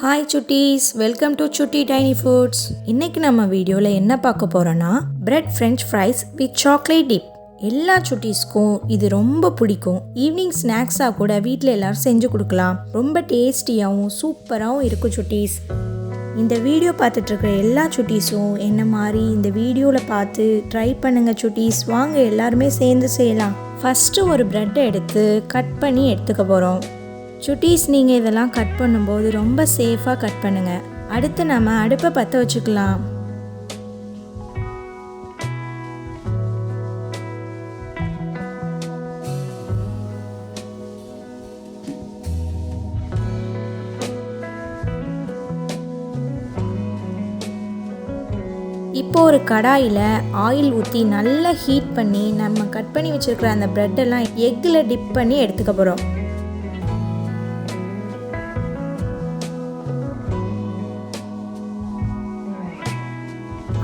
Hi சுட்டீஸ், welcome to Chutti tiny foods. இன்றைக்கி நம்ம வீடியோவில் என்ன பார்க்க போகிறோன்னா bread French fries with chocolate dip. எல்லா சுட்டீஸ்க்கும் இது ரொம்ப பிடிக்கும். ஈவினிங் ஸ்நாக்ஸாக கூட வீட்டில் எல்லோரும் செஞ்சு கொடுக்கலாம். ரொம்ப டேஸ்டியாகவும் சூப்பராகவும் இருக்கும் சுட்டீஸ். இந்த வீடியோ பார்த்துட்ருக்குற எல்லா சுட்டீஸும் என்ன மாதிரி இந்த வீடியோவில் பார்த்து ட்ரை பண்ணுங்கள் சுட்டீஸ். வாங்க எல்லாருமே சேர்ந்து செய்யலாம். ஃபஸ்ட்டு ஒரு ப்ரெட்டை எடுத்து கட் பண்ணி எடுத்துக்க போகிறோம். சுட்டீஸ், நீங்கள் இதெல்லாம் கட் பண்ணும்போது ரொம்ப சேஃபாக கட் பண்ணுங்கள். அடுத்து நம்ம அடுப்பை பற்ற வச்சுக்கலாம். இப்போ ஒரு கடாயில் ஆயில் ஊற்றி நல்லா ஹீட் பண்ணி நம்ம கட் பண்ணி வச்சுருக்கிற அந்த ப்ரெட்டெல்லாம் எக்கில் டிப் பண்ணி எடுத்துக்க போகிறோம்.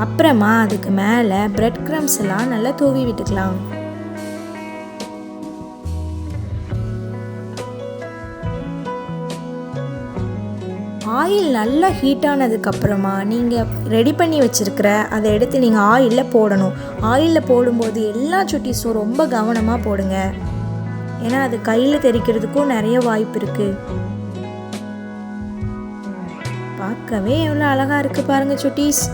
அப்புறமா அதுக்கு மேலே பிரெட் க்ரம்ஸ் எல்லாம் நல்லா தூவி விட்டுக்கலாம். ஆயில் நல்லா ஹீட் ஆனதுக்கப்புறமா நீங்கள் ரெடி பண்ணி வச்சுருக்கிற அதை எடுத்து நீங்கள் ஆயிலில் போடணும். ஆயிலில் போடும்போது எல்லா சுட்டீஸும் ரொம்ப கவனமாக போடுங்க, ஏன்னா அது கையில் தெரிக்கிறதுக்கும் நிறைய வாய்ப்பு இருக்குது. பார்க்கவே எவ்வளோ அழகாக இருக்குது பாருங்கள் சுட்டீஸ்.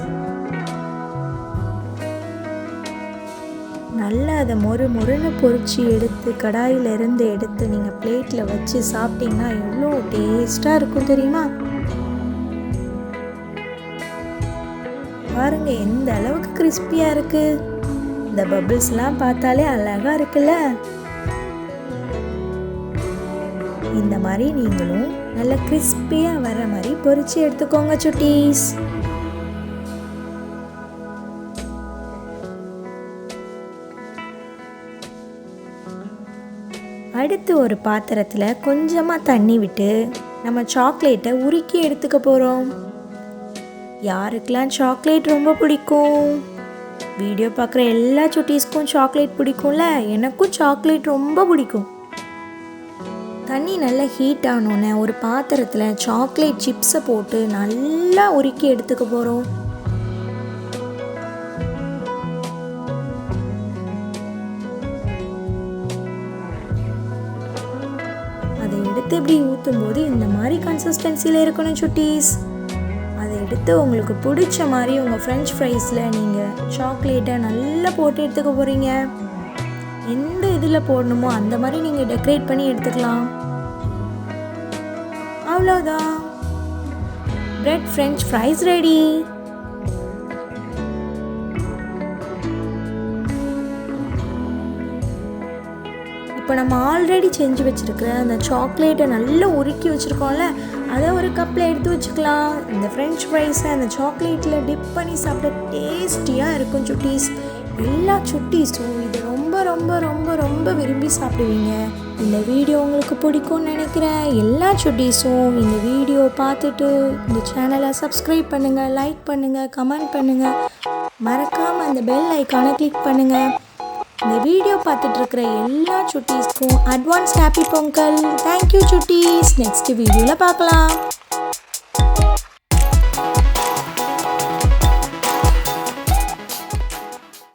நல்லா அதை மொறுன்னு பொரிச்சு எடுத்து கடாயிலிருந்து எடுத்து நீங்கள் பிளேட்டில் வச்சு சாப்பிட்டீங்கன்னா எவ்வளோ டேஸ்ட்டாக இருக்கும் தெரியுமா? பாருங்க எந்த அளவுக்கு கிறிஸ்பியாக இருக்குது. இந்த பபிள்ஸ்லாம் பார்த்தாலே அழகாக இருக்குல்ல. இந்த மாதிரி நீங்களும் நல்லா கிறிஸ்பியாக வர மாதிரி பொரிச்சு எடுத்துக்கோங்க சுட்டீஸ். அடுத்து ஒரு பாத்திரத்தில் கொஞ்சமாக தண்ணி விட்டு நம்ம சாக்லேட்டை உருக்கி எடுத்துக்க போகிறோம். யாருக்கெல்லாம் சாக்லேட் ரொம்ப பிடிக்கும்? வீடியோ பார்க்குற எல்லா சுட்டீஸ்க்கும் சாக்லேட் பிடிக்கும்ல. எனக்கும் சாக்லேட் ரொம்ப பிடிக்கும். தண்ணி நல்லா ஹீட் ஆனோன்னே ஒரு பாத்திரத்தில் சாக்லேட் சிப்ஸை போட்டு நல்லா உருக்கி எடுத்துக்க போகிறோம். அதை எடுத்து இப்படி ஊற்றும் போது இந்த மாதிரி கன்சிஸ்டன்சியில் இருக்கணும் சுட்டீஸ். அதை எடுத்து உங்களுக்கு பிடிச்ச மாதிரி உங்கள் ஃப்ரெஞ்ச் ஃப்ரைஸில் நீங்கள் சாக்லேட்டை நல்லா போட்டு எடுத்துக்க போகிறீங்க. எந்த இதில் போடணுமோ அந்த மாதிரி நீங்கள் டெக்கரேட் பண்ணி எடுத்துக்கலாம். அவ்வளோதான், பிரெட் ஃப்ரெஞ்ச் ஃப்ரைஸ் ரெடி. இப்போ நம்ம ஆல்ரெடி செஞ்சு வச்சுருக்கிற அந்த சாக்லேட்டை நல்லா உருக்கி வச்சுருக்கோம்ல, அதை ஒரு கப்பில் எடுத்து வச்சுக்கலாம். இந்த ஃப்ரெஞ்ச் ஃப்ரைஸை அந்த சாக்லேட்டில் டிப் பண்ணி சாப்பிட டேஸ்டியாக இருக்கும் சுட்டீஸ். எல்லா சுட்டீஸும் இது ரொம்ப ரொம்ப ரொம்ப ரொம்ப விரும்பி சாப்பிடுவீங்க. இந்த வீடியோ உங்களுக்கு பிடிக்கும்னு நினைக்கிறேன். எல்லா சுட்டீஸும் இந்த வீடியோ பார்த்துட்டு இந்த சேனலை சப்ஸ்கிரைப் பண்ணுங்கள், லைக் பண்ணுங்கள், கமெண்ட் பண்ணுங்கள். மறக்காமல் அந்த பெல் ஐக்கானை கிளிக் பண்ணுங்கள். இந்த வீடியோ பார்த்துட்ருக்கிற எல்லா சுட்டீஸ்க்கும் அட்வான்ஸ் ஹாப்பி பொங்கல். தேங்க்யூ சுட்டீஸ். நெக்ஸ்ட் வீடியோவில் பார்க்கலாம்.